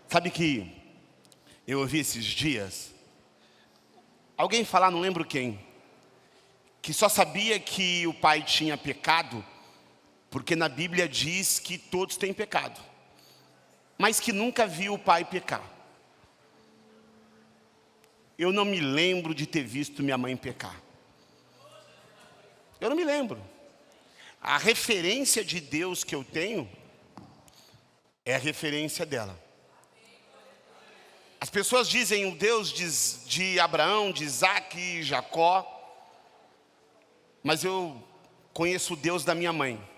Sabe que eu ouvi esses dias alguém falar, não lembro quem, que só sabia que o pai tinha pecado porque na Bíblia diz que todos têm pecado, mas que nunca viu o pai pecar. Eu não me lembro de ter visto minha mãe pecar. Eu não me lembro. A referência de Deus que eu tenho é a referência dela. As pessoas dizem o Deus de Abraão, de Isaac e Jacó, mas eu conheço o Deus da minha mãe.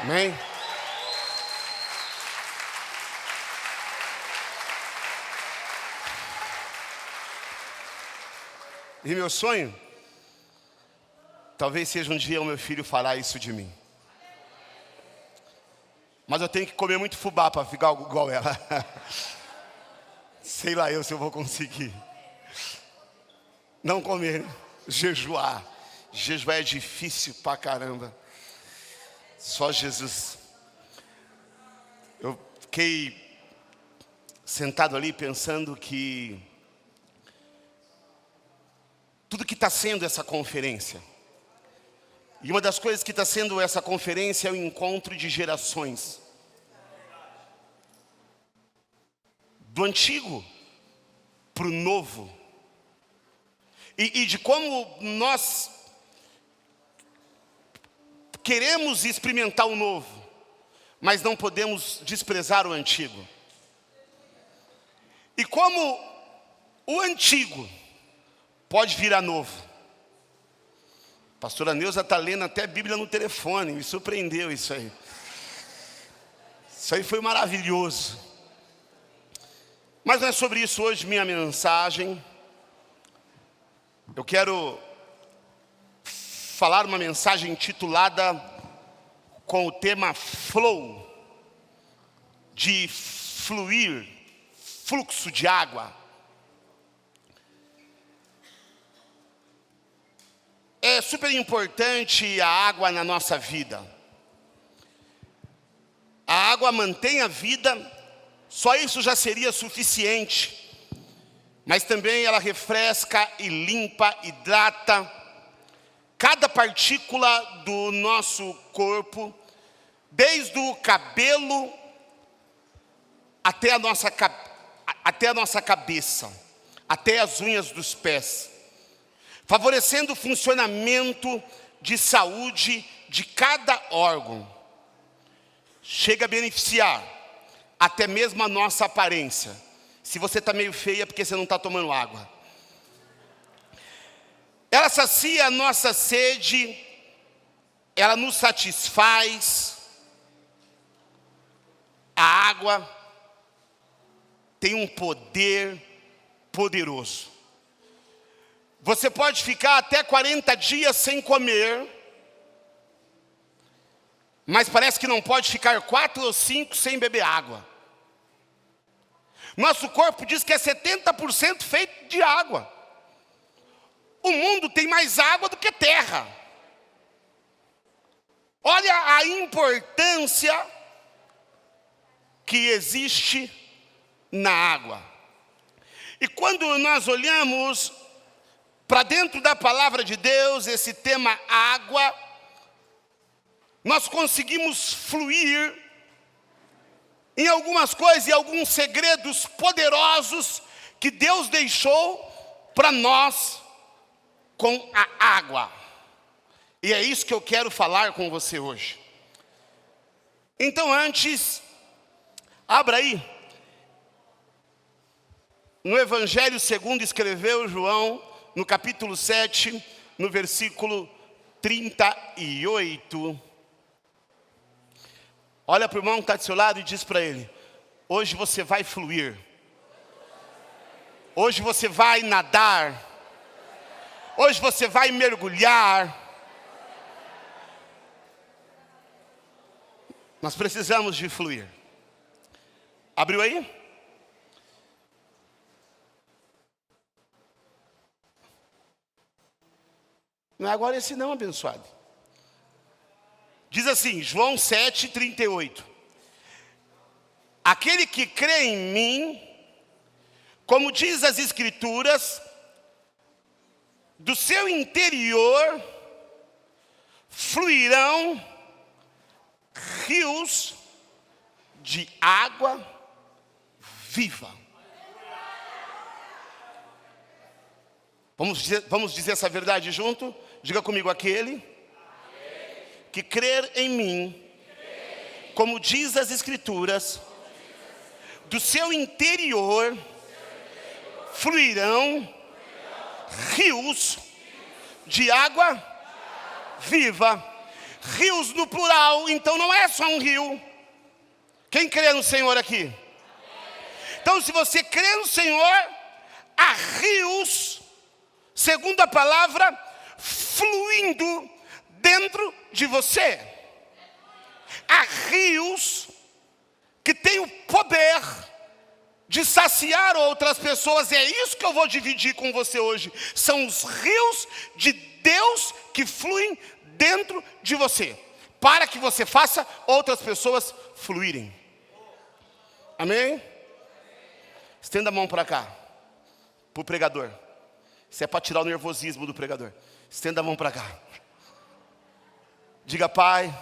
Amém? E meu sonho, talvez seja um dia o meu filho falar isso de mim. Mas eu tenho que comer muito fubá para ficar igual ela. Sei lá eu se eu vou conseguir. Não comer, né? Jejuar. Jejuar é difícil pra caramba. Só Jesus. Eu fiquei sentado ali pensando que tudo que está sendo essa conferência, e uma das coisas que está sendo essa conferência é o encontro de gerações. Do antigo para o novo. E de como nós queremos experimentar o novo, mas não podemos desprezar o antigo. E como o antigo pode virar novo. A pastora Neuza está lendo até a Bíblia no telefone, me surpreendeu isso aí. Isso aí foi maravilhoso. Mas não é sobre isso hoje minha mensagem. Eu quero falar uma mensagem intitulada com o tema flow, de fluir, fluxo de água. É super importante a água na nossa vida. A água mantém a vida, só isso já seria suficiente. Mas também ela refresca e limpa, hidrata cada partícula do nosso corpo, desde o cabelo até a nossa cabeça, até as unhas dos pés, favorecendo o funcionamento de saúde de cada órgão. Chega a beneficiar até mesmo a nossa aparência. Se você está meio feia é porque você não está tomando água. Ela sacia a nossa sede, ela nos satisfaz. A água tem um poder poderoso. Você pode ficar até 40 dias sem comer, mas parece que não pode ficar 4 ou 5 sem beber água. Nosso corpo diz que é 70% feito de água. O mundo tem mais água do que terra. Olha a importância que existe na água. E quando nós olhamos para dentro da palavra de Deus, esse tema água, nós conseguimos fluir em algumas coisas e alguns segredos poderosos que Deus deixou para nós com a água. E é isso que eu quero falar com você hoje. Então antes, abra aí. No Evangelho segundo escreveu João, no capítulo 7, no versículo 38. Olha para o irmão que está do seu lado e diz para ele: hoje você vai fluir. Hoje você vai nadar. Hoje você vai mergulhar. Nós precisamos de fluir. Abriu aí? Não é agora esse não, abençoado. Diz assim, João 7:38. Aquele que crê em mim, como diz as Escrituras, do seu interior fluirão rios de água viva. Vamos dizer essa verdade junto? Diga comigo, aquele que crer em mim, como diz as Escrituras, do seu interior fluirão rios de água viva. Rios no plural, então não é só um rio. Quem crê no Senhor aqui? Então, se você crê no Senhor, há rios, segundo a palavra, fluindo dentro de você. Há rios que têm o poder de saciar outras pessoas. É isso que eu vou dividir com você hoje. São os rios de Deus que fluem dentro de você, para que você faça outras pessoas fluírem. Amém? Estenda a mão para cá, para o pregador. Isso é para tirar o nervosismo do pregador. Estenda a mão para cá. Diga, Pai,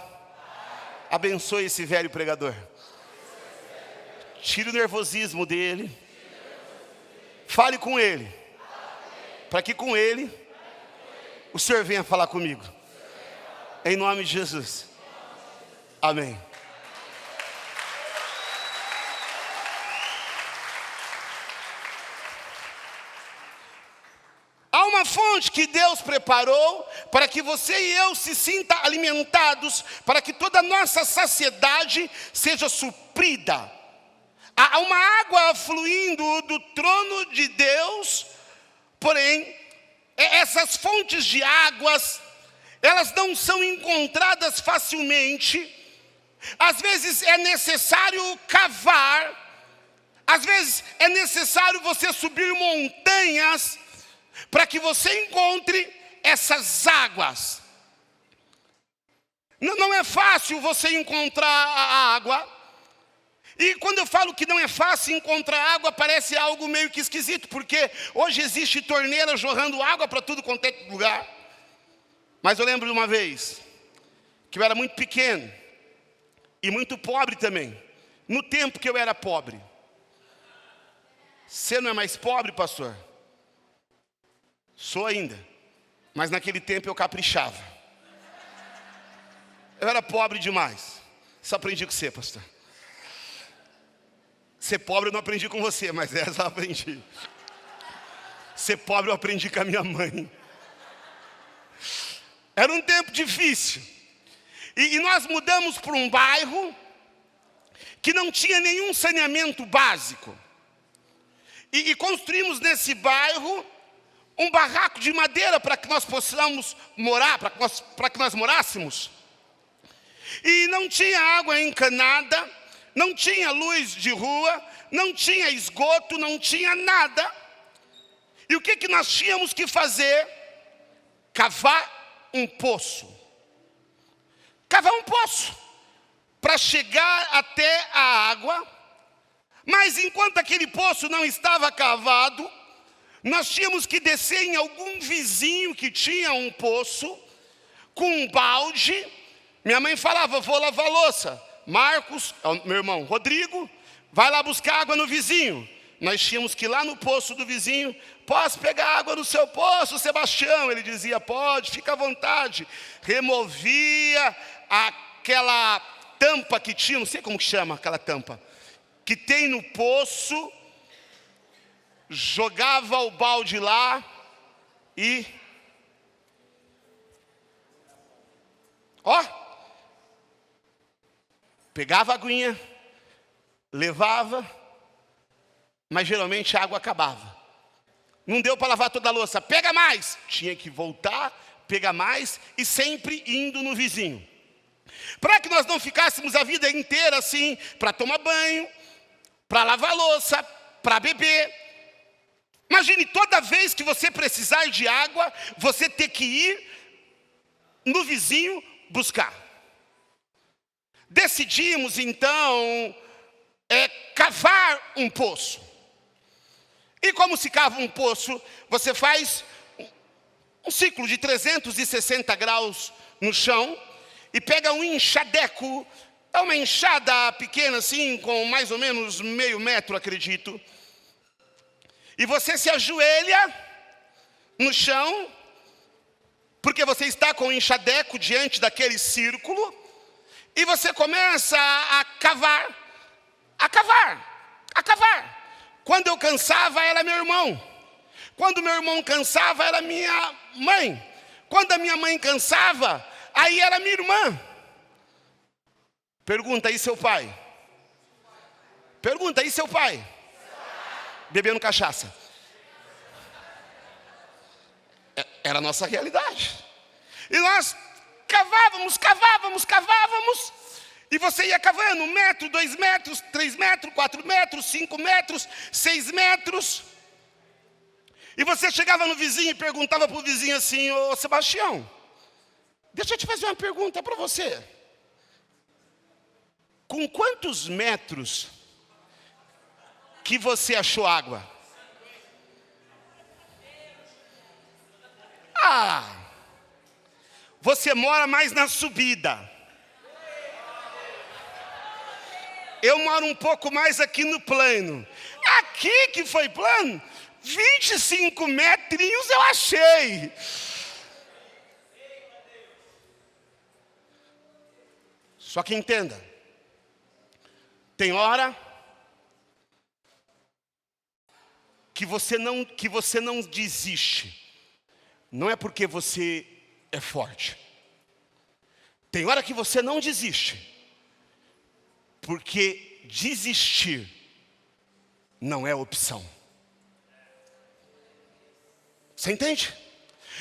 abençoe esse velho pregador. Tire o nervosismo dele. Fale com ele, para que com ele o Senhor venha falar comigo. Em nome de Jesus. Amém. Há uma fonte que Deus preparou para que você e eu se sintam alimentados, para que toda a nossa saciedade seja suprida. Há uma água fluindo do trono de Deus, porém, essas fontes de águas, elas não são encontradas facilmente. Às vezes é necessário cavar, às vezes é necessário você subir montanhas, para que você encontre essas águas. Não é fácil você encontrar a água. E quando eu falo que não é fácil encontrar água, parece algo meio que esquisito, porque hoje existe torneira jorrando água para tudo quanto é lugar. Mas eu lembro de uma vez, que eu era muito pequeno, e muito pobre também, no tempo que eu era pobre. Você não é mais pobre, pastor? Sou ainda, mas naquele tempo eu caprichava. Eu era pobre demais. Só aprendi com você, pastor. Ser pobre eu não aprendi com você, mas essa eu aprendi. Ser pobre eu aprendi com a minha mãe. Era um tempo difícil. E nós mudamos para um bairro que não tinha nenhum saneamento básico. E construímos nesse bairro um barraco de madeira para que nós possamos morar, para que nós morássemos. E não tinha água encanada, não tinha luz de rua, não tinha esgoto, não tinha nada. E o que nós tínhamos que fazer? Cavar um poço. Cavar um poço para chegar até a água. Mas enquanto aquele poço não estava cavado, nós tínhamos que descer em algum vizinho que tinha um poço, com um balde. Minha mãe falava, vou lavar louça. Marcos, meu irmão Rodrigo, vai lá buscar água no vizinho. Nós tínhamos que ir lá no poço do vizinho. Posso pegar água no seu poço, Sebastião? Ele dizia, pode, fica à vontade. Removia aquela tampa que tinha, não sei como que chama aquela tampa, que tem no poço, jogava o balde lá e... pegava a aguinha, levava, mas geralmente a água acabava. Não deu para lavar toda a louça, pega mais. Tinha que voltar, pegar mais e sempre indo no vizinho. Para que nós não ficássemos a vida inteira assim, para tomar banho, para lavar louça, para beber. Imagine toda vez que você precisar de água, você ter que ir no vizinho buscar. decidimos então cavar um poço. E como se cava um poço? Você faz um ciclo de 360 graus no chão e pega um enxadeco. É uma enxada pequena assim, com mais ou menos meio metro, acredito. E você se ajoelha no chão, porque você está com o enxadeco diante daquele círculo, e você começa a cavar, a cavar, a cavar. Quando eu cansava, era meu irmão. Quando meu irmão cansava, era minha mãe. Quando a minha mãe cansava, aí era minha irmã. Pergunta aí seu pai. Pergunta aí seu pai. Bebendo cachaça. Era a nossa realidade. E nós cavávamos, cavávamos, cavávamos. E você ia cavando 1 metro, 2 metros, 3 metros, 4 metros, 5 metros, 6 metros. E você chegava no vizinho e perguntava para o vizinho assim: ô Sebastião, deixa eu te fazer uma pergunta para você. Com quantos metros que você achou água? Você mora mais na subida. Eu moro um pouco mais aqui no plano. Aqui que foi plano, 25 metrinhos eu achei. Só que entenda, tem hora que você não desiste. Não é porque você é forte. Tem hora que você não desiste. Porque desistir não é opção. Você entende?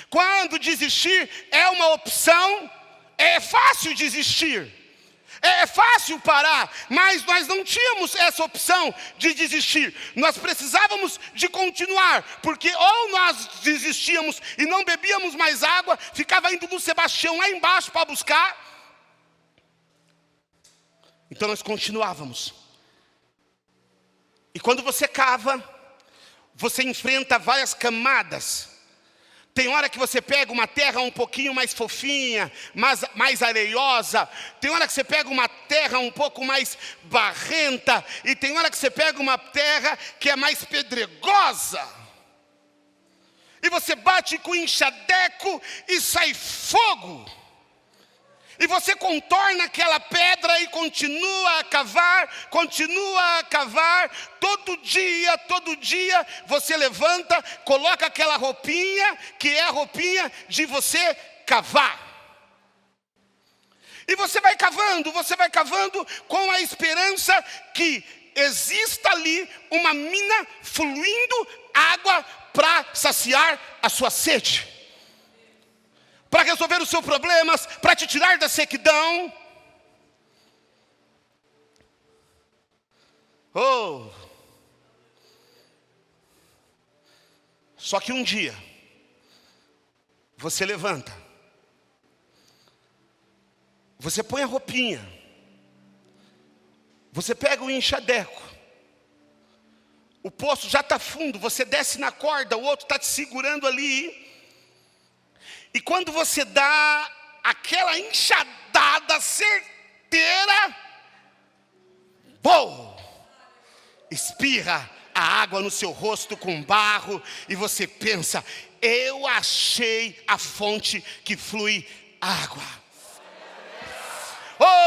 Quando desistir é uma opção, é fácil desistir. É fácil parar, mas nós não tínhamos essa opção de desistir. Nós precisávamos de continuar, porque ou nós desistíamos e não bebíamos mais água, ficava indo no Sebastião lá embaixo para buscar. Então nós continuávamos. E quando você cava, você enfrenta várias camadas. Tem hora que você pega uma terra um pouquinho mais fofinha, mais areiosa. Tem hora que você pega uma terra um pouco mais barrenta. E tem hora que você pega uma terra que é mais pedregosa. E você bate com o enxadeco e sai fogo. E você contorna aquela pedra e continua a cavar, continua a cavar. Todo dia você levanta, coloca aquela roupinha, que é a roupinha de você cavar. E você vai cavando com a esperança que exista ali uma mina fluindo água para saciar a sua sede. Para resolver os seus problemas, para te tirar da sequidão. Só que um dia, você levanta, você põe a roupinha, você pega o enxadeco, o poço já está fundo, você desce na corda, o outro está te segurando ali. E quando você dá aquela enxadada certeira, espirra a água no seu rosto com barro, e você pensa: eu achei a fonte que flui água.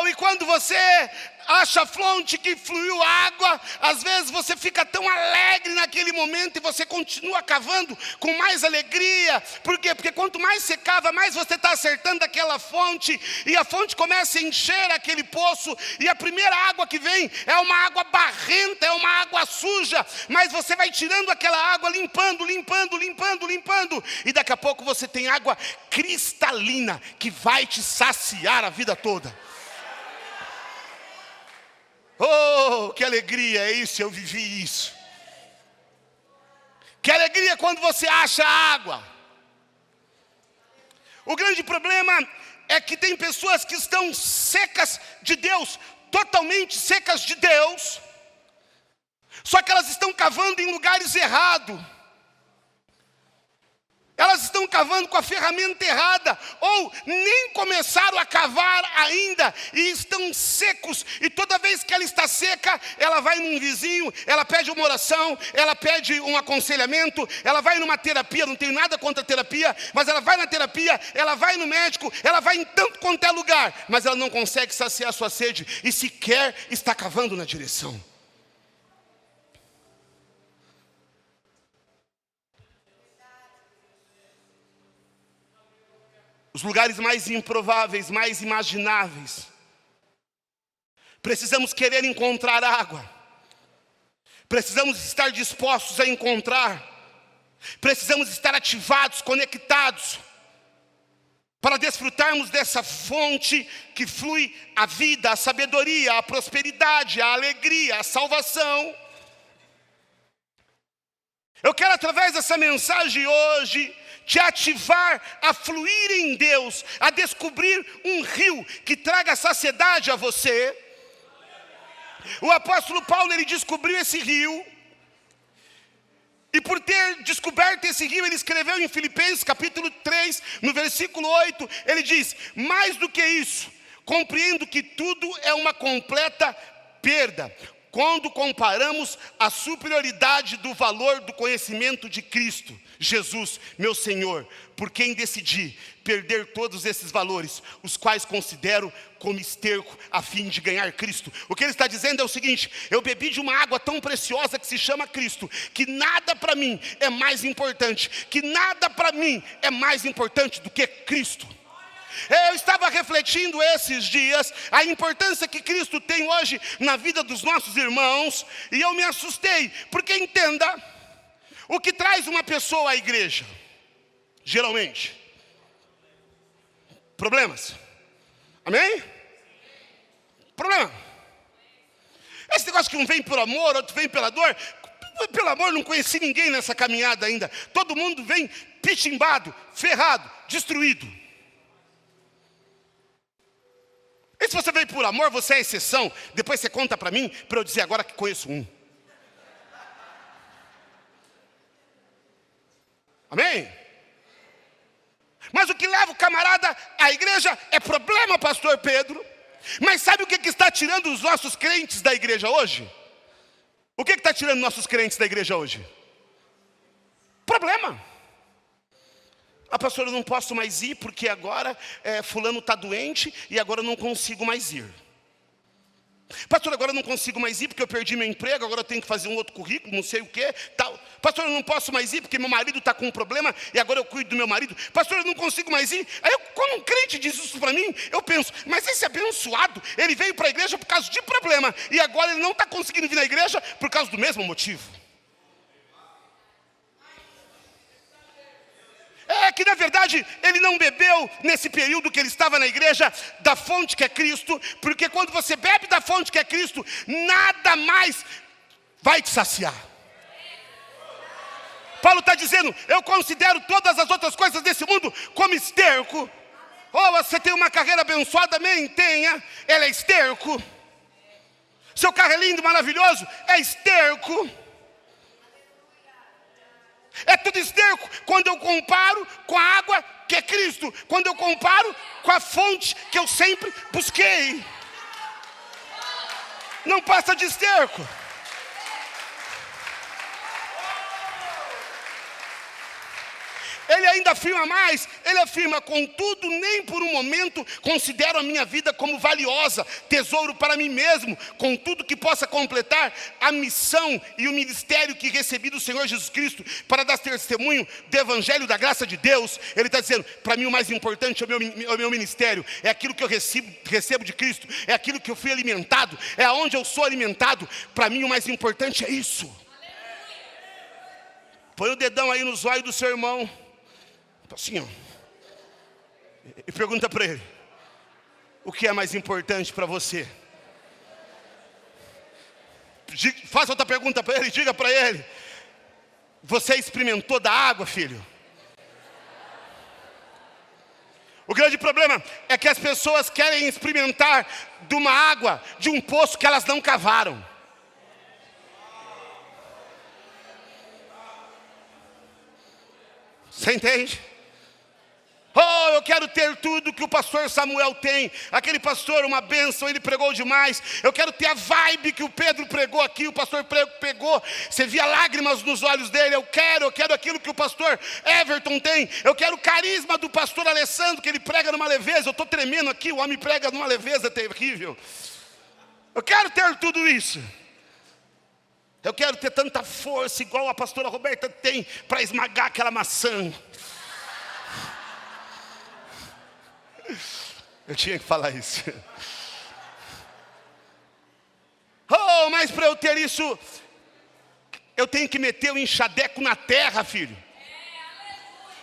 E quando você acha a fonte que fluiu água, às vezes você fica tão alegre naquele momento e você continua cavando com mais alegria. Por quê? Porque quanto mais você cava, mais você está acertando aquela fonte, e a fonte começa a encher aquele poço, e a primeira água que vem é uma água barrenta, é uma água suja, mas você vai tirando aquela água, limpando, e daqui a pouco você tem água cristalina que vai te saciar a vida toda. Que alegria é isso, eu vivi isso. Que alegria quando você acha água. O grande problema é que tem pessoas que estão secas de Deus, totalmente secas de Deus, só que elas estão cavando em lugares errados. Elas estão cavando com a ferramenta errada, ou nem começaram a cavar ainda, e estão secos, e toda vez que ela está seca, ela vai num vizinho, ela pede uma oração, ela pede um aconselhamento, ela vai numa terapia, não tenho nada contra a terapia, mas ela vai na terapia, ela vai no médico, ela vai em tanto quanto é lugar, mas ela não consegue saciar a sua sede, e sequer está cavando na direção. Os lugares mais improváveis, mais imagináveis. Precisamos querer encontrar água. Precisamos estar dispostos a encontrar. Precisamos estar ativados, conectados, para desfrutarmos dessa fonte que flui a vida, a sabedoria, a prosperidade, a alegria, a salvação. Eu quero, através dessa mensagem hoje, te ativar a fluir em Deus, a descobrir um rio que traga saciedade a você. O apóstolo Paulo, ele descobriu esse rio, e por ter descoberto esse rio, ele escreveu em Filipenses capítulo 3, no versículo 8, ele diz: mais do que isso, compreendo que tudo é uma completa perda, quando comparamos a superioridade do valor do conhecimento de Cristo Jesus, meu Senhor, por quem decidi perder todos esses valores, os quais considero como esterco, a fim de ganhar Cristo. O que ele está dizendo é o seguinte: eu bebi de uma água tão preciosa que se chama Cristo, que nada para mim é mais importante, que nada para mim é mais importante do que Cristo. Eu estava refletindo esses dias a importância que Cristo tem hoje na vida dos nossos irmãos, e eu me assustei, porque entenda, o que traz uma pessoa à igreja, geralmente, problemas, amém? Problema. Esse negócio que um vem por amor, outro vem pela dor. Pelo amor, não conheci ninguém nessa caminhada ainda. Todo mundo vem pitimbado, ferrado, destruído. E se você veio por amor, você é exceção. Depois você conta para mim, para eu dizer agora que conheço um. Amém? Mas o que leva o camarada à igreja é problema, pastor Pedro. Mas sabe o que está tirando os nossos crentes da igreja hoje? O que está tirando nossos crentes da igreja hoje? Problema. Ah, pastor, eu não posso mais ir porque agora fulano está doente e agora eu não consigo mais ir. Pastor, agora eu não consigo mais ir porque eu perdi meu emprego, agora eu tenho que fazer um outro currículo, não sei o que, tal. Pastor, eu não posso mais ir porque meu marido está com um problema e agora eu cuido do meu marido. Pastor, eu não consigo mais ir. Aí, quando um crente diz isso para mim, eu penso, mas esse abençoado, ele veio para a igreja por causa de problema e agora ele não está conseguindo vir na igreja por causa do mesmo motivo. É que na verdade ele não bebeu nesse período que ele estava na igreja da fonte que é Cristo, porque quando você bebe da fonte que é Cristo, nada mais vai te saciar. Paulo está dizendo, eu considero todas as outras coisas desse mundo como esterco. Oh, você tem uma carreira abençoada, amém? Tenha, ela é esterco. Seu carro é lindo, maravilhoso, é esterco. É tudo esterco quando eu comparo com a água que é Cristo, quando eu comparo com a fonte que eu sempre busquei. Não passa de esterco. Ele ainda afirma mais, ele afirma, contudo, nem por um momento considero a minha vida como valiosa, tesouro para mim mesmo, com tudo que possa completar a missão e o ministério que recebi do Senhor Jesus Cristo, para dar testemunho do Evangelho da graça de Deus. Ele está dizendo, para mim o mais importante é o meu ministério, é aquilo que eu recebo de Cristo, é aquilo que eu fui alimentado, é aonde eu sou alimentado. Para mim o mais importante é isso. Põe o dedão aí no zóio do seu irmão, assim, ó, e pergunta para ele, o que é mais importante para você? Faça outra pergunta para ele, diga para ele, você experimentou da água, filho? O grande problema é que as pessoas querem experimentar de uma água, de um poço que elas não cavaram. Você entende? Oh, eu quero ter tudo que o pastor Samuel tem. Aquele pastor, uma bênção, ele pregou demais. Eu quero ter a vibe que o Pedro pregou aqui, o pastor pregou. Você via lágrimas nos olhos dele. Eu quero aquilo que o pastor Everton tem. Eu quero o carisma do pastor Alessandro, que ele prega numa leveza. Eu estou tremendo aqui, o homem prega numa leveza terrível. Eu quero ter tudo isso. Eu quero ter tanta força, igual a pastora Roberta tem, para esmagar aquela maçã. Eu tinha que falar isso. Oh, mas para eu ter isso, eu tenho que meter o enxadeco na terra, filho.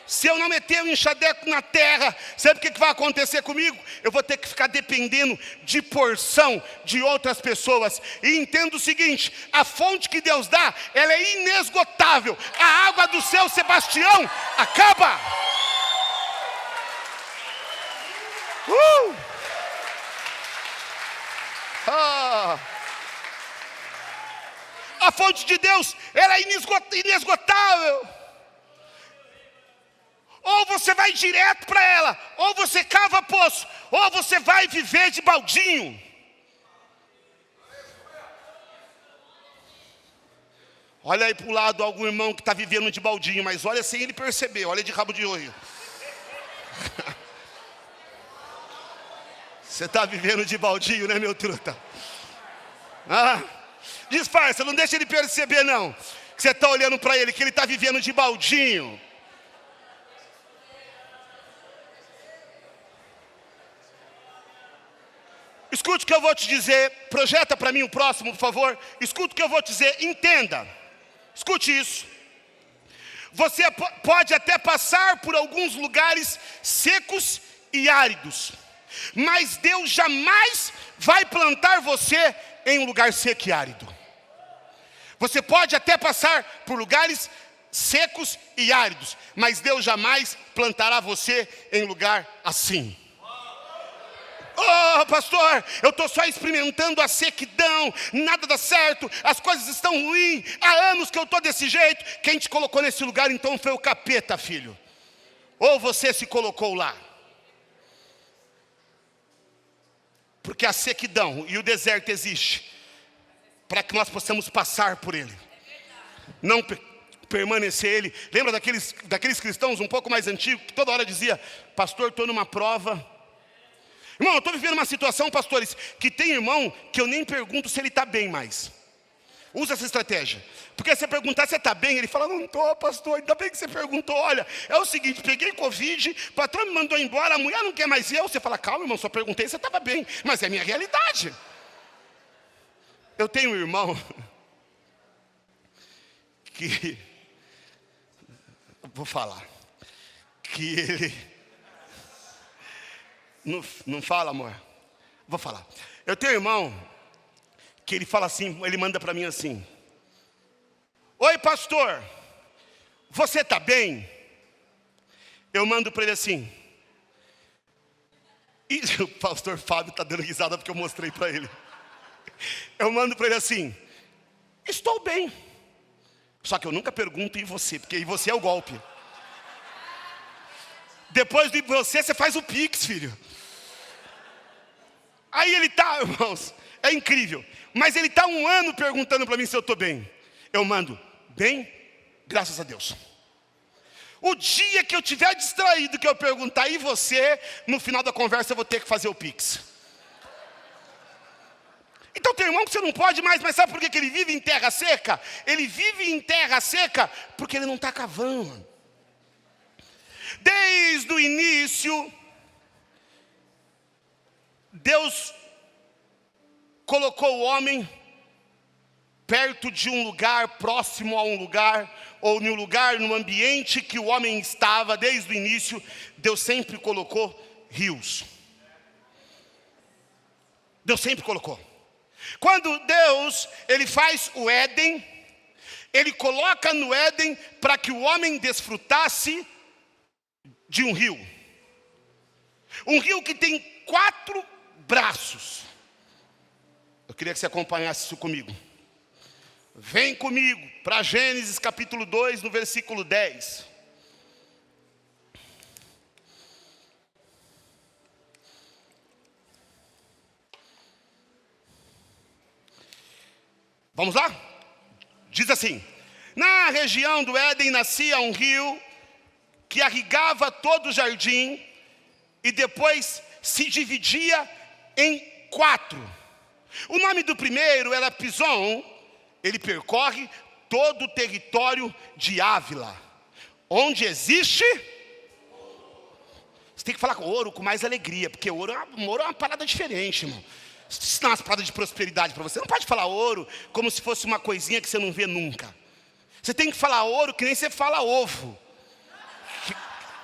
Se eu não meter o enxadeco na terra, sabe o que vai acontecer comigo? Eu vou ter que ficar dependendo de porção de outras pessoas. E entendo o seguinte: a fonte que Deus dá, ela é inesgotável. A água do céu, Sebastião, acaba. A fonte de Deus, ela é inesgotável. Ou você vai direto para ela, ou você cava poço, ou você vai viver de baldinho. Olha aí para o lado algum irmão que está vivendo de baldinho, mas olha sem ele perceber, olha de rabo de olho. Você está vivendo de baldinho, né, meu truta? Disfarça, não deixa ele perceber não, que você está olhando para ele, que ele está vivendo de baldinho. Escute o que eu vou te dizer, projeta para mim o próximo, por favor. Escute o que eu vou te dizer, entenda. Escute isso. Você pode até passar por alguns lugares secos e áridos, mas Deus jamais vai plantar você em um lugar seco e árido. Você pode até passar por lugares secos e áridos, mas Deus jamais plantará você em um lugar assim. Oh, pastor, eu estou só experimentando a sequidão, nada dá certo, as coisas estão ruins, há anos que eu estou desse jeito. Quem te colocou nesse lugar então foi o capeta, filho. Ou você se colocou lá. Porque a sequidão e o deserto existe para que nós possamos passar por ele, não permanecer ele. Lembra daqueles cristãos um pouco mais antigos que toda hora dizia: pastor, estou numa prova. Irmão, eu estou vivendo uma situação, pastores, que tem irmão que eu nem pergunto se ele está bem mais. Usa essa estratégia. Porque se você perguntar se está bem, ele fala: não estou, pastor, ainda bem que você perguntou. Olha, é o seguinte, peguei Covid, o patrão me mandou embora, a mulher não quer mais eu. Você fala: calma, irmão, só perguntei se você estava bem. Mas é a minha realidade. Eu tenho um irmão que, vou falar, que ele... Não fala, amor. Vou falar. Eu tenho um irmão que ele fala assim, ele manda para mim assim: oi, pastor, você está bem? Eu mando para ele assim. E o pastor Fábio está dando risada porque eu mostrei para ele. Eu mando para ele assim: estou bem. Só que eu nunca pergunto em você, porque em você é o golpe. Depois de você, você faz o Pix, filho. Aí ele tá, irmãos, é incrível. Mas ele tá 1 ano perguntando para mim se eu estou bem. Eu mando: bem, graças a Deus. O dia que eu tiver distraído, que eu perguntar e você, no final da conversa eu vou ter que fazer o Pix. Então tem irmão que você não pode mais, mas sabe por que ele vive em terra seca? Ele vive em terra seca porque ele não está cavando. Desde o início, Deus colocou o homem perto de um lugar, próximo a um lugar, ou num lugar, num ambiente que o homem estava. Desde o início, Deus sempre colocou rios. Deus sempre colocou. Quando Deus, ele faz o Éden, ele coloca no Éden para que o homem desfrutasse de um rio. Um rio que tem 4 braços. Eu queria que você acompanhasse isso comigo. Vem comigo para Gênesis capítulo 2, no versículo 10. Vamos lá? Diz assim: na região do Éden nascia um rio que irrigava todo o jardim e depois se dividia em 4. O nome do primeiro era Pison. Ele percorre todo o território de Ávila, onde existe... Você tem que falar com ouro com mais alegria, porque ouro é uma parada diferente, irmão. Se ensinar umas paradas de prosperidade para você, não pode falar ouro como se fosse uma coisinha que você não vê nunca. Você tem que falar ouro que nem você fala ovo,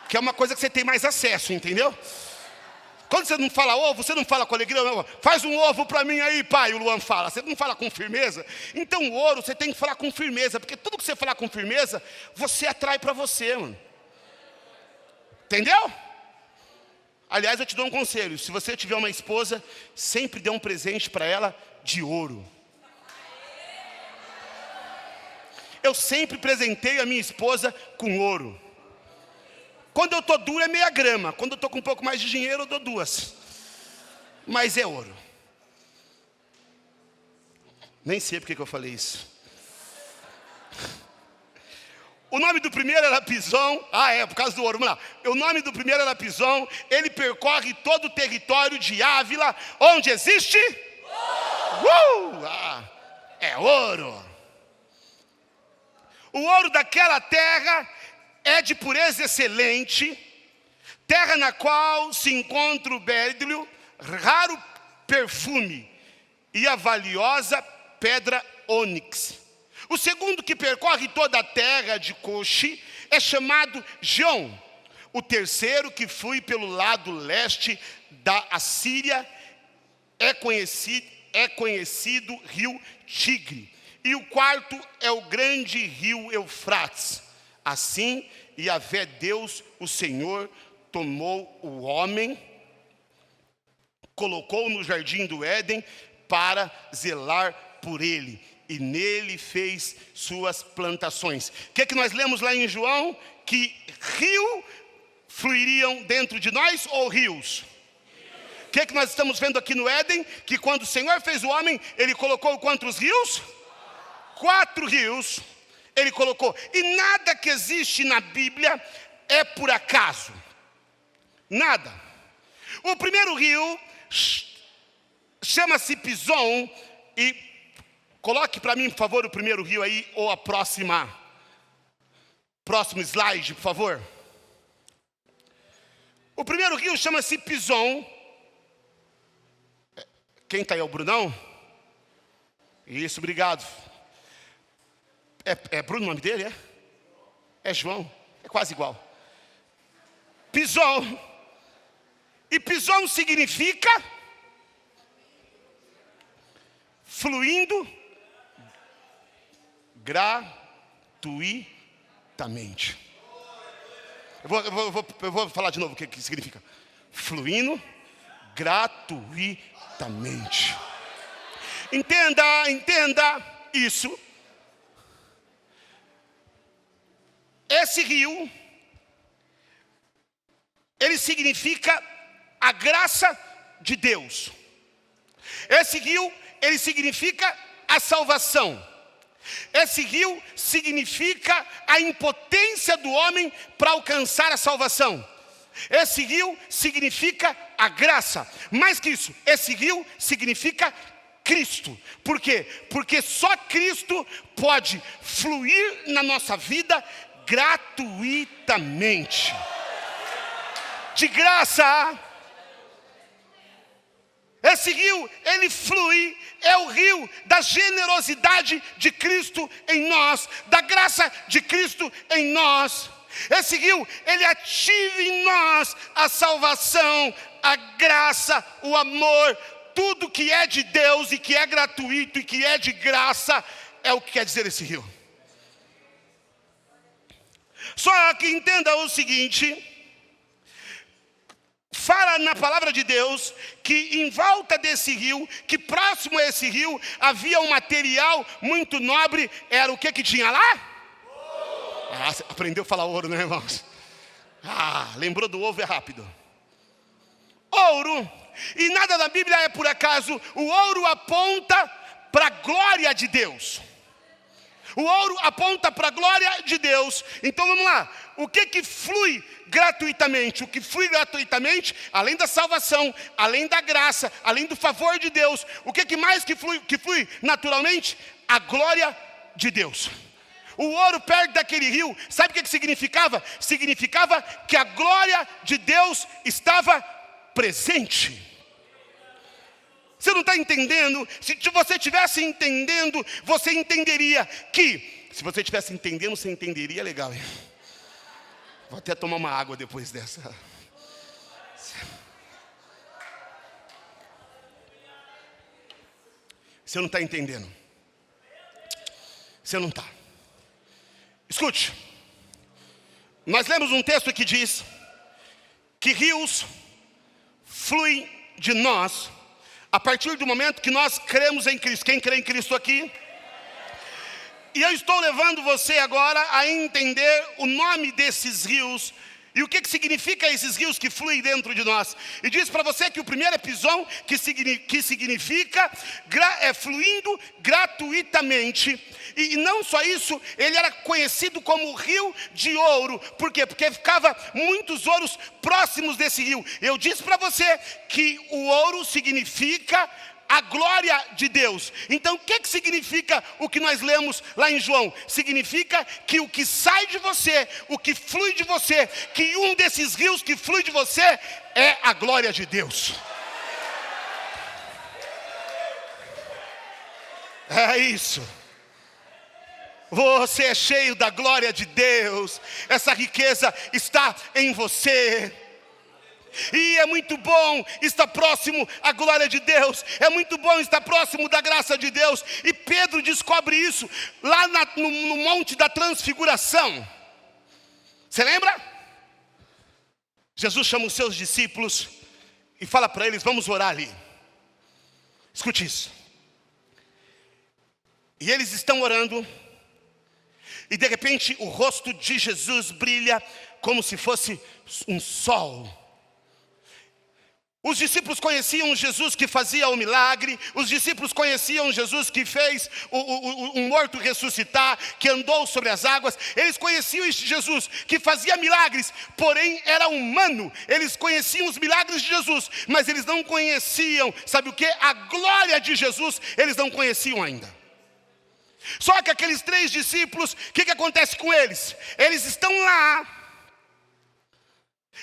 que é uma coisa que você tem mais acesso, entendeu? Quando você não fala ovo, você não fala com alegria, não. Faz um ovo para mim aí, pai, o Luan fala. Você não fala com firmeza. Então o ouro você tem que falar com firmeza, porque tudo que você falar com firmeza, você atrai para você, mano. Entendeu? Aliás, eu te dou um conselho: se você tiver uma esposa, sempre dê um presente para ela de ouro. Eu sempre presenteio a minha esposa com ouro. Quando eu estou duro é meia grama. Quando eu estou com um pouco mais de dinheiro, eu dou 2. Mas é ouro. Nem sei porque que eu falei isso. O nome do primeiro era Pison. Por causa do ouro. Vamos lá. O nome do primeiro era Pison. Ele percorre todo o território de Ávila, onde existe ouro. É ouro. O ouro daquela terra é de pureza excelente, terra na qual se encontra o bérylo, raro perfume, e a valiosa pedra ônix. O segundo, que percorre toda a terra de Coxi, é chamado Gion. O terceiro, que flui pelo lado leste da Assíria, é conhecido rio Tigre. E o quarto é o grande rio Eufrates. Assim, Yahvé Deus, o Senhor, tomou o homem, colocou no jardim do Éden para zelar por ele, e nele fez suas plantações. O que nós lemos lá em João? Que rio fluiriam dentro de nós ou rios? O que nós estamos vendo aqui no Éden? Que quando o Senhor fez o homem, Ele colocou quantos rios? 4 rios. Ele colocou. E nada que existe na Bíblia é por acaso. Nada. O primeiro rio chama-se Pison. E coloque para mim, por favor, o primeiro rio aí, ou a próximo slide, por favor. O primeiro rio chama-se Pison. Quem está aí é o Brunão? Isso, obrigado. É Bruno o nome dele, é? É João, é quase igual. Pison. E Pison significa fluindo gratuitamente. Eu vou falar de novo o que significa. Fluindo gratuitamente. Entenda isso. Esse rio, ele significa a graça de Deus. Esse rio, ele significa a salvação. Esse rio significa a impotência do homem para alcançar a salvação. Esse rio significa a graça. Mais que isso, esse rio significa Cristo. Por quê? Porque só Cristo pode fluir na nossa vida gratuitamente. De graça. Esse rio, ele flui, é o rio da generosidade de Cristo em nós, da graça de Cristo em nós. Esse rio, ele ativa em nós a salvação, a graça, o amor, tudo que é de Deus e que é gratuito e que é de graça, é o que quer dizer esse rio. Só que entenda o seguinte: fala na palavra de Deus que em volta desse rio, que próximo a esse rio, havia um material muito nobre. Era o que tinha lá? Você aprendeu a falar ouro, né, irmãos? Lembrou do ovo, é rápido. Ouro. E nada na Bíblia é por acaso. O ouro aponta para a glória de Deus. O ouro aponta para a glória de Deus. Então vamos lá. O que flui gratuitamente? O que flui gratuitamente, além da salvação, além da graça, além do favor de Deus, o que mais que flui naturalmente? A glória de Deus. O ouro perto daquele rio, sabe o que significava? Significava que a glória de Deus estava presente. Você não está entendendo? Se você estivesse entendendo, você entenderia que... Se você estivesse entendendo, você entenderia legal, hein? Vou até tomar uma água depois dessa. Você não está entendendo. Você não está. Escute. Nós lemos um texto que diz que rios fluem de nós a partir do momento que nós cremos em Cristo. Quem crê em Cristo aqui? E eu estou levando você agora a entender o nome desses rios e o que significa esses rios que fluem dentro de nós. E diz para você que o primeiro episódio que significa fluindo gratuitamente. E não só isso, ele era conhecido como rio de ouro. Por quê? Porque ficava muitos ouros próximos desse rio. Eu disse para você que o ouro significa a glória de Deus. Então o que significa o que nós lemos lá em João? Significa que o que sai de você, o que flui de você, que um desses rios que flui de você é a glória de Deus. É isso. Você é cheio da glória de Deus. Essa riqueza está em você. E é muito bom estar próximo à glória de Deus. É muito bom estar próximo da graça de Deus. E Pedro descobre isso lá no Monte da Transfiguração. Você lembra? Jesus chama os seus discípulos e fala para eles: vamos orar ali. Escute isso. E eles estão orando. E de repente o rosto de Jesus brilha como se fosse um sol. Os discípulos conheciam Jesus que fazia o milagre. Os discípulos conheciam Jesus que fez um morto ressuscitar, que andou sobre as águas. Eles conheciam este Jesus que fazia milagres, porém era humano. Eles conheciam os milagres de Jesus, mas eles não conheciam, sabe o que? A glória de Jesus eles não conheciam ainda. Só que aqueles 3 discípulos, o que acontece com eles? Eles estão lá.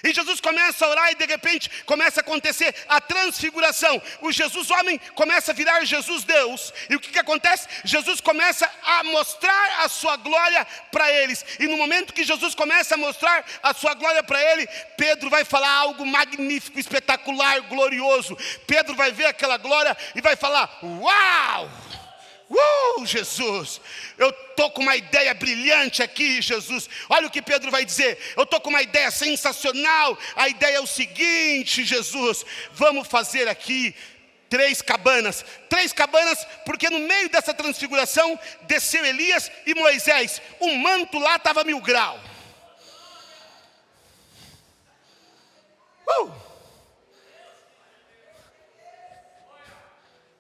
E Jesus começa a orar e de repente começa a acontecer a transfiguração. O Jesus homem começa a virar Jesus Deus. E o que acontece? Jesus começa a mostrar a sua glória para eles. E no momento que Jesus começa a mostrar a sua glória para ele, Pedro vai falar algo magnífico, espetacular, glorioso. Pedro vai ver aquela glória e vai falar: uau! Jesus, eu estou com uma ideia brilhante aqui, Jesus. Olha o que Pedro vai dizer: eu estou com uma ideia sensacional. A ideia é o seguinte, Jesus: vamos fazer aqui 3 cabanas. 3 cabanas, porque no meio dessa transfiguração desceu Elias e Moisés. O manto lá estava 1000 graus.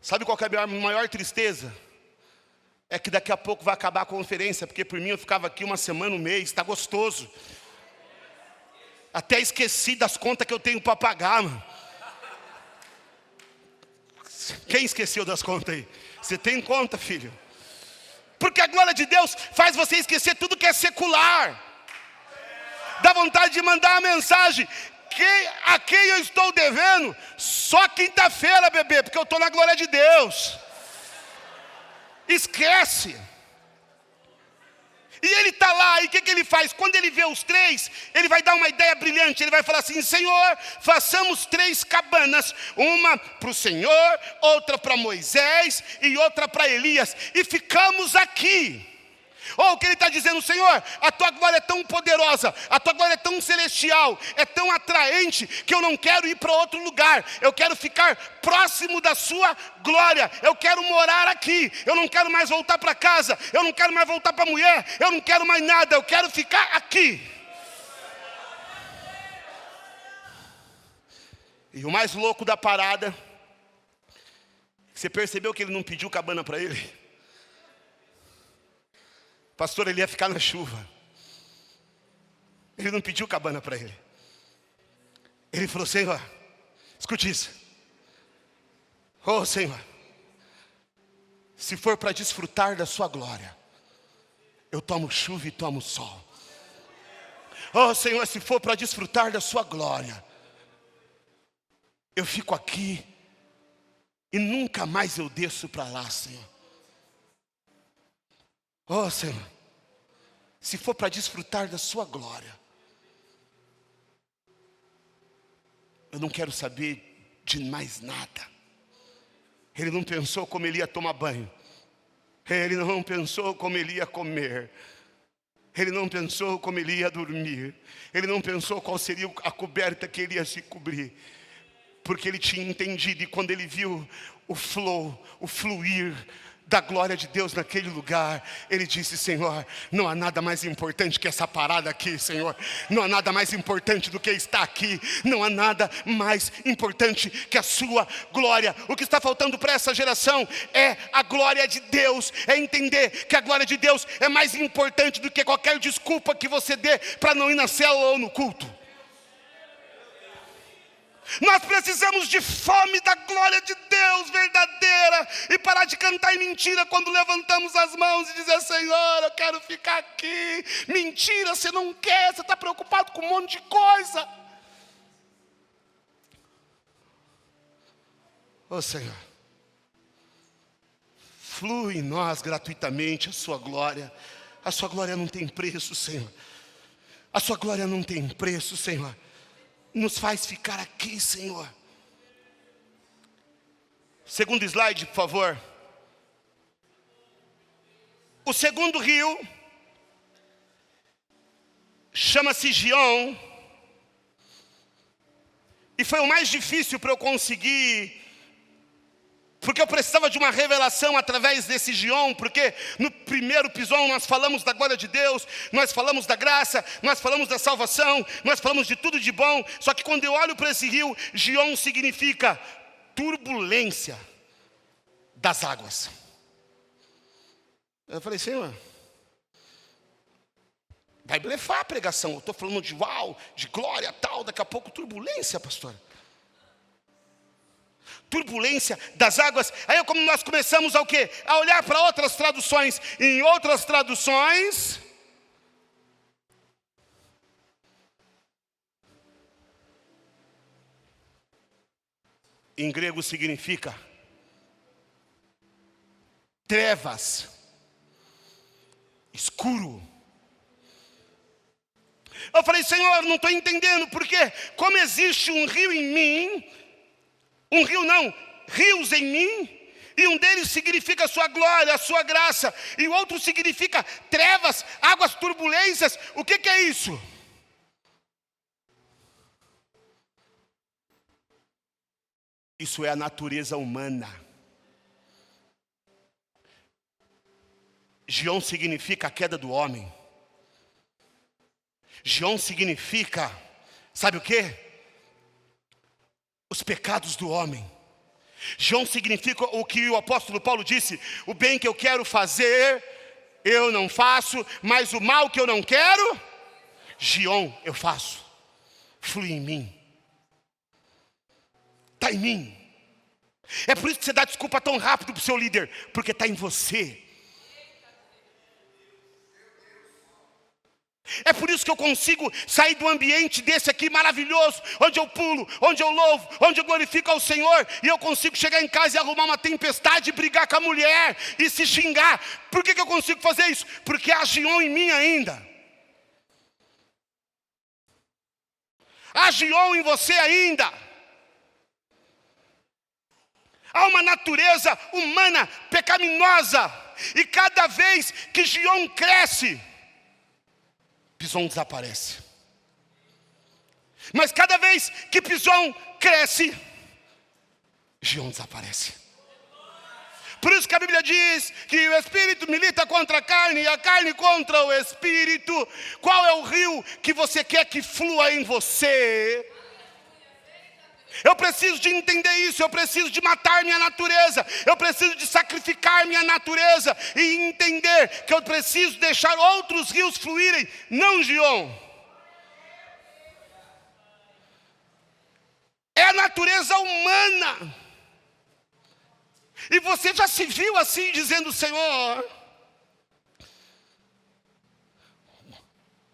Sabe qual que é a minha maior tristeza? É que daqui a pouco vai acabar a conferência, porque por mim eu ficava aqui uma semana, um mês, está gostoso. Até esqueci das contas que eu tenho para pagar, mano. Quem esqueceu das contas aí? Você tem conta, filho? Porque a glória de Deus faz você esquecer tudo que é secular. Dá vontade de mandar uma mensagem: a quem eu estou devendo? Só quinta-feira, bebê, porque eu estou na glória de Deus. Esquece. E ele está lá, e o que ele faz? Quando ele vê os 3, ele vai dar uma ideia brilhante. Ele vai falar assim: Senhor, façamos 3 cabanas. Uma para o Senhor, outra para Moisés e outra para Elias. E ficamos aqui. Ou o que ele está dizendo: Senhor, a tua glória é tão poderosa, a tua glória é tão celestial, é tão atraente, que eu não quero ir para outro lugar, eu quero ficar próximo da sua glória, eu quero morar aqui, eu não quero mais voltar para casa, eu não quero mais voltar para a mulher, eu não quero mais nada, eu quero ficar aqui. E o mais louco da parada, você percebeu que ele não pediu cabana para ele? Pastor, ele ia ficar na chuva. Ele não pediu cabana para ele. Ele falou: Senhor, escute isso. Oh Senhor, se for para desfrutar da sua glória, eu tomo chuva e tomo sol. Oh Senhor, se for para desfrutar da sua glória, eu fico aqui e nunca mais eu desço para lá, Senhor. Oh Senhor, se for para desfrutar da sua glória, eu não quero saber de mais nada. Ele não pensou como ele ia tomar banho. Ele não pensou como ele ia comer. Ele não pensou como ele ia dormir. Ele não pensou qual seria a coberta que ele ia se cobrir. Porque ele tinha entendido, e quando ele viu o fluir da glória de Deus naquele lugar, ele disse: Senhor, não há nada mais importante que essa parada aqui, Senhor. Não há nada mais importante do que estar aqui. Não há nada mais importante que a sua glória. O que está faltando para essa geração é a glória de Deus. É entender que a glória de Deus é mais importante do que qualquer desculpa que você dê para não ir na célula ou no culto. Nós precisamos de fome da glória de Deus verdadeira, e parar de cantar em mentira quando levantamos as mãos e dizer: Senhor, eu quero ficar aqui. Mentira, você não quer, você está preocupado com um monte de coisa. Ô Senhor, flui em nós gratuitamente a sua glória. A sua glória não tem preço, Senhor. A sua glória não tem preço, Senhor. Nos faz ficar aqui, Senhor. Segundo slide, por favor. O segundo rio chama-se Gion. E foi o mais difícil para eu conseguir, porque eu precisava de uma revelação através desse Gion. Porque no primeiro episódio nós falamos da glória de Deus, nós falamos da graça, nós falamos da salvação, nós falamos de tudo de bom. Só que quando eu olho para esse rio, Gion significa turbulência das águas. Eu falei: Senhor, vai blefar a pregação. Eu estou falando de uau, de glória tal, daqui a pouco turbulência, pastor. Turbulência das águas. Aí como nós começamos a quê? A olhar para outras traduções. Em outras traduções, em grego significa trevas, escuro. Eu falei: Senhor, não estou entendendo, porque como existe um rio em mim, um rio não, rios em mim, e um deles significa a sua glória, a sua graça, e o outro significa trevas, águas turbulências. O que é isso? Isso é a natureza humana. Gion significa a queda do homem. Gion significa, sabe o quê? Os pecados do homem. Gion significa o que o apóstolo Paulo disse: o bem que eu quero fazer, eu não faço, mas o mal que eu não quero, Gion, eu faço. Flui em mim. Está em mim. É por isso que você dá desculpa tão rápido para o seu líder, porque está em você. É por isso que eu consigo sair do ambiente desse aqui maravilhoso, onde eu pulo, onde eu louvo, onde eu glorifico ao Senhor, e eu consigo chegar em casa e arrumar uma tempestade, brigar com a mulher e se xingar. Por que eu consigo fazer isso? Porque há Gion em mim ainda. Há Gion em você ainda. Há uma natureza humana pecaminosa E cada vez que Gion cresce, Pison desaparece. Mas cada vez que Pison cresce, Gion desaparece. Por isso que a Bíblia diz que o Espírito milita contra a carne e a carne contra o Espírito. Qual é o rio que você quer que flua em você? Eu preciso de entender isso, eu preciso de matar minha natureza, eu preciso de sacrificar minha natureza e entender que eu preciso deixar outros rios fluírem, não Gion. É a natureza humana. E você já se viu assim, dizendo: Senhor,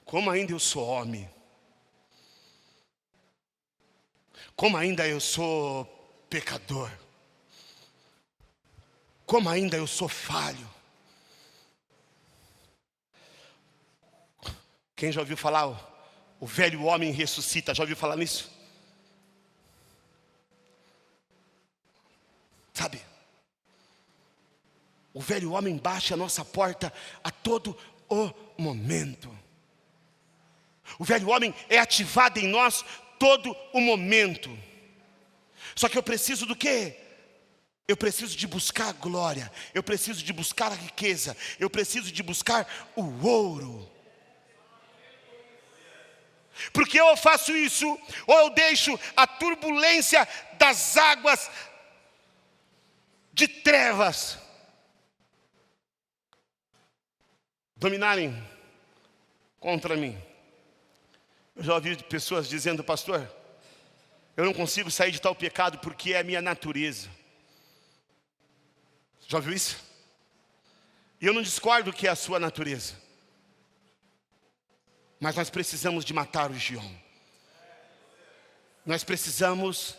como ainda eu sou homem, como ainda eu sou pecador, como ainda eu sou falho. Quem já ouviu falar, o velho homem ressuscita, já ouviu falar nisso? Sabe? O velho homem bate a nossa porta a todo o momento. O velho homem é ativado em nós todo o momento. Só que eu preciso do quê? Eu preciso de buscar a glória. Eu preciso de buscar a riqueza. Eu preciso de buscar o ouro. Porque ou eu faço isso, ou eu deixo a turbulência das águas de trevas dominarem contra mim. Eu já ouvi pessoas dizendo: pastor, eu não consigo sair de tal pecado porque é a minha natureza. Já ouviu isso? E eu não discordo que é a sua natureza. Mas nós precisamos de matar o Gion. Nós precisamos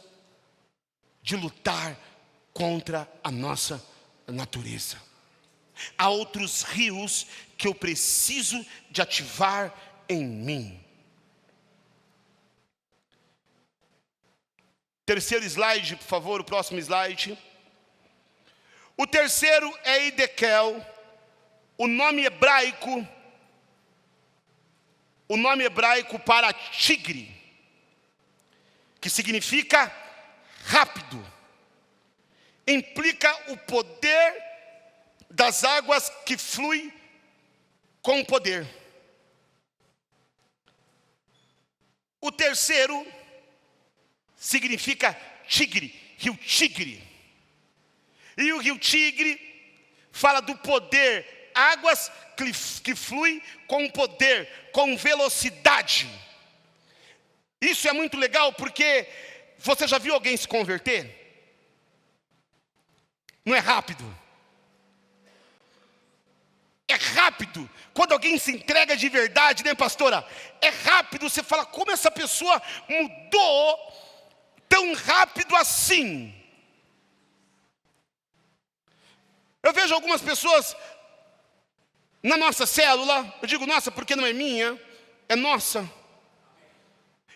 de lutar contra a nossa natureza. Há outros rios que eu preciso de ativar em mim. Terceiro slide, por favor, o próximo slide. O terceiro é Hidekel. O nome hebraico para tigre, que significa rápido, implica o poder das águas que flui com poder. O terceiro significa tigre, rio Tigre. E o rio Tigre fala do poder, águas que fluem com poder, com velocidade. Isso é muito legal porque você já viu alguém se converter? Não é rápido. É rápido. Quando alguém se entrega de verdade, né, pastora? É rápido. Você fala: como essa pessoa mudou tão rápido assim? Eu vejo algumas pessoas na nossa célula. Eu digo nossa porque não é minha, é nossa.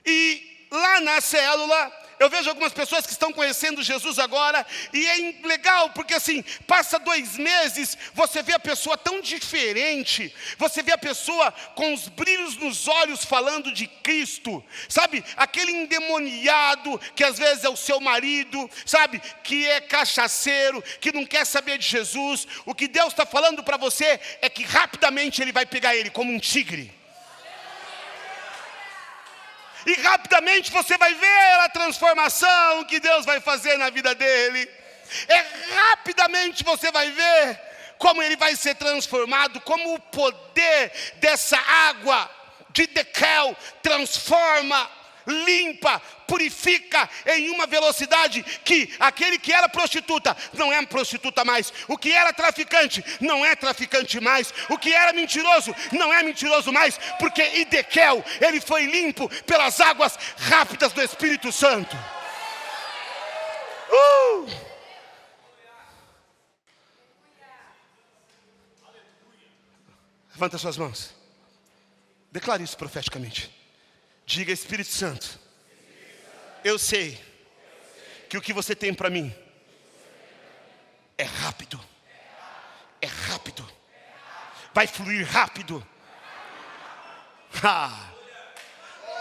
E lá na célula eu vejo algumas pessoas que estão conhecendo Jesus agora, e é legal, porque assim, passa 2 meses, você vê a pessoa tão diferente, você vê a pessoa com os brilhos nos olhos falando de Cristo, sabe? Aquele endemoniado, que às vezes é o seu marido, sabe? Que é cachaceiro, que não quer saber de Jesus. O que Deus está falando para você é que rapidamente Ele vai pegar ele como um tigre. E rapidamente você vai ver a transformação que Deus vai fazer na vida dele. Rapidamente você vai ver como ele vai ser transformado, como o poder dessa água de Hidekel transforma, limpa, purifica em uma velocidade que aquele que era prostituta não é prostituta mais, o que era traficante não é traficante mais, o que era mentiroso não é mentiroso mais, porque Hidekel, ele foi limpo pelas águas rápidas do Espírito Santo. Levanta suas mãos, declare isso profeticamente. Diga: Espírito Santo, eu sei que o que você tem para mim é rápido. É rápido. vai fluir rápido.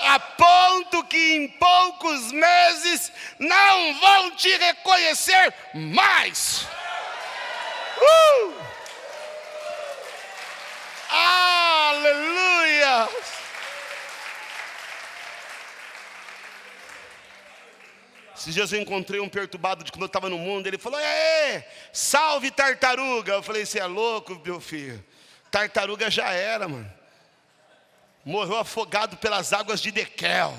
A ponto que em poucos meses não vão te reconhecer mais. Aleluia! Esses dias eu encontrei um perturbado de quando eu estava no mundo. Ele falou: salve tartaruga. Eu falei: você é louco, meu filho? Tartaruga já era, mano. Morreu afogado pelas águas de Dekel.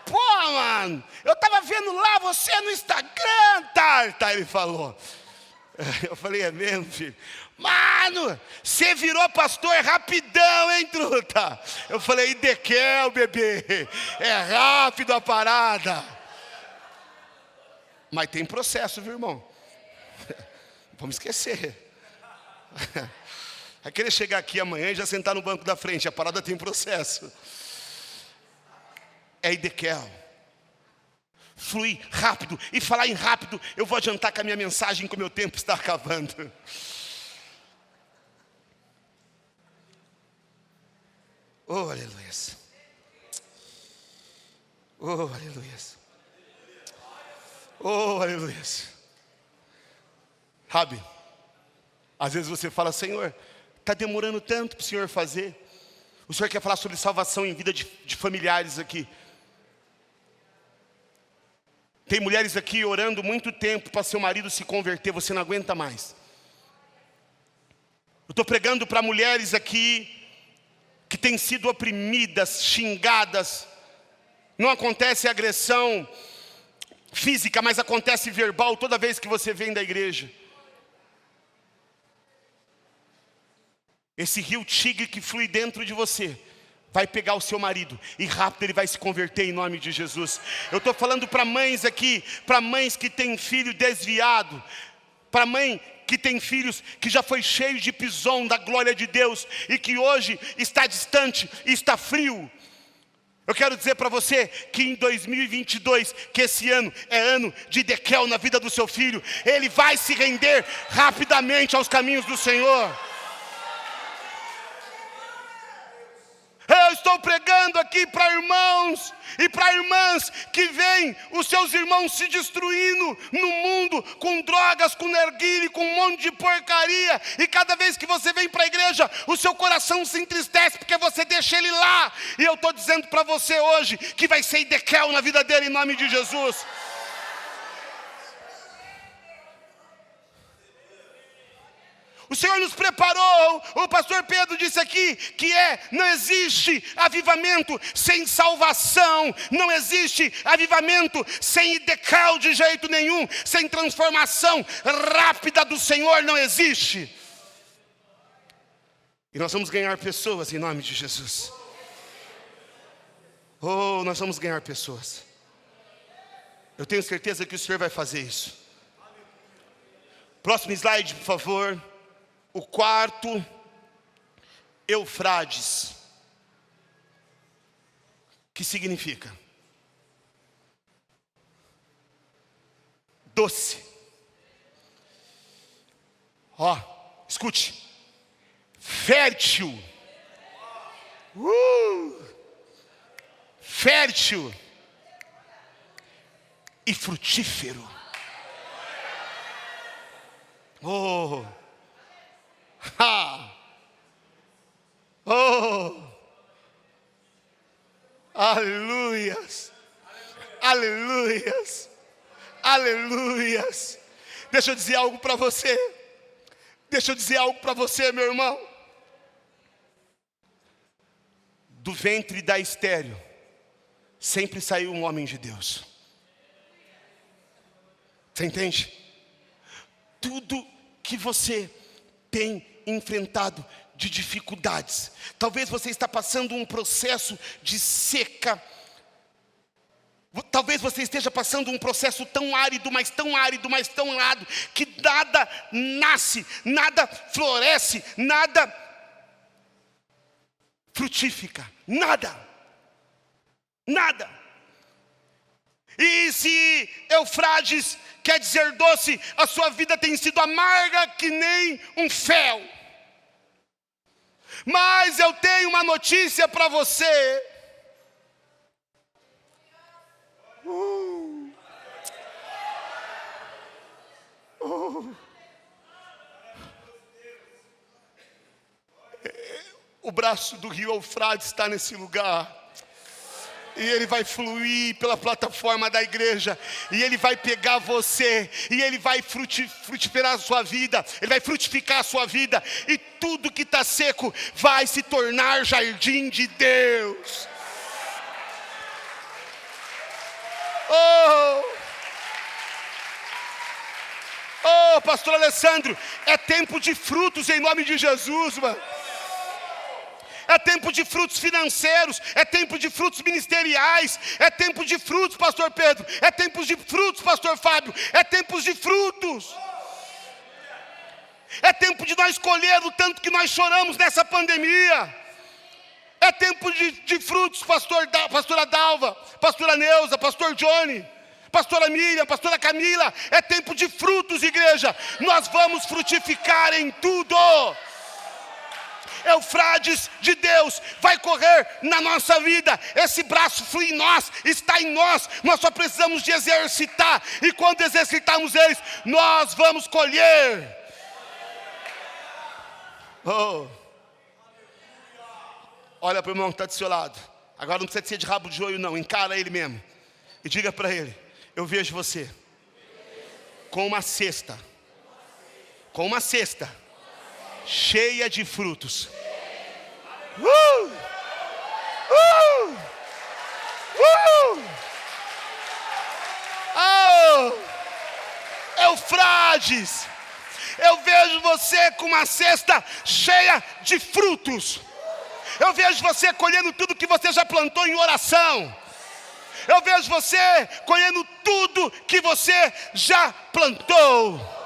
Pô, mano, eu estava vendo lá você no Instagram, Tarta. Ele falou. Eu falei: é mesmo, filho? Mano, você virou pastor rapidão, hein, truta? Eu falei: Dekel, bebê, é rápido a parada. Mas tem processo, viu, irmão? Vamos esquecer. É querer chegar aqui amanhã e já sentar no banco da frente. A parada tem processo. É Dekel. Fluir rápido. E falar em rápido, eu vou adiantar com a minha mensagem, que o meu tempo está acabando. Oh, aleluia. Oh, aleluia. Oh, aleluia. Sabe, às vezes você fala: Senhor, está demorando tanto para o Senhor fazer. O Senhor quer falar sobre salvação em vida de familiares aqui. Tem mulheres aqui orando muito tempo para seu marido se converter, você não aguenta mais. Eu estou pregando para mulheres aqui que têm sido oprimidas, xingadas. Não acontece agressão física, mas acontece verbal toda vez que você vem da igreja. Esse rio tigre que flui dentro de você vai pegar o seu marido e rápido ele vai se converter em nome de Jesus. Eu estou falando para mães aqui, para mães que têm filho desviado, para mãe que tem filhos que já foi cheio de pisão da glória de Deus e que hoje está distante e está frio. Eu quero dizer para você que em 2022, que esse ano é ano de Dekel na vida do seu filho, ele vai se render rapidamente aos caminhos do Senhor. Eu estou pregando aqui para irmãos e para irmãs que veem os seus irmãos se destruindo no mundo com drogas, com narguilé, com um monte de porcaria. E cada vez que você vem para a igreja, o seu coração se entristece porque você deixa ele lá. E eu estou dizendo para você hoje que vai ser Dekel na vida dele em nome de Jesus. O Senhor nos preparou. O pastor Pedro disse aqui que não existe avivamento sem salvação. Não existe avivamento sem Dekel de jeito nenhum. Sem transformação rápida do Senhor não existe. E nós vamos ganhar pessoas em nome de Jesus. Oh, nós vamos ganhar pessoas. Eu tenho certeza que o Senhor vai fazer isso. Próximo slide, por favor. O quarto, Eufrades. Que significa? Doce. Ó, escute. Fértil. Fértil. E frutífero. Oh. Oh, aleluias, aleluias, aleluias. Deixa eu dizer algo para você. Deixa eu dizer algo para você, meu irmão. Do ventre da estéril sempre saiu um homem de Deus. Você entende? Tudo que você tem enfrentado de dificuldades. Talvez você está passando um processo de seca. Talvez você esteja passando um processo tão árido, mas tão árido, mas tão árido, que nada nasce, nada floresce, nada frutifica. Nada. Nada. E se Eufrades quer dizer doce, a sua vida tem sido amarga que nem um fel. Mas eu tenho uma notícia para você. O braço do rio Eufrates está nesse lugar. E ele vai fluir pela plataforma da igreja. E ele vai pegar você. E ele vai frutificar a sua vida. Ele vai frutificar a sua vida. E tudo que está seco vai se tornar jardim de Deus. Oh, pastor Alessandro, é tempo de frutos em nome de Jesus, mano. É tempo de frutos financeiros, é tempo de frutos ministeriais, é tempo de frutos, pastor Pedro, é tempo de frutos, pastor Fábio, é tempo de frutos. É tempo de nós colher o tanto que nós choramos nessa pandemia. É tempo de frutos, pastora Dalva, pastora Neuza, pastor Johnny, pastora Miriam, pastora Camila. É tempo de frutos, igreja. Nós vamos frutificar em tudo. Eufrates de Deus vai correr na nossa vida. Esse braço flui em nós, está em nós. Nós só precisamos de exercitar. E quando exercitarmos eles, nós vamos colher. Olha para o irmão que está do seu lado. Agora não precisa ser de rabo de joelho não. Encara ele mesmo. E diga para ele: eu vejo você com uma cesta. Com uma cesta cheia de frutos. Eufrates, eu vejo você com uma cesta cheia de frutos. Eu vejo você colhendo tudo que você já plantou em oração. Eu vejo você colhendo tudo que você já plantou.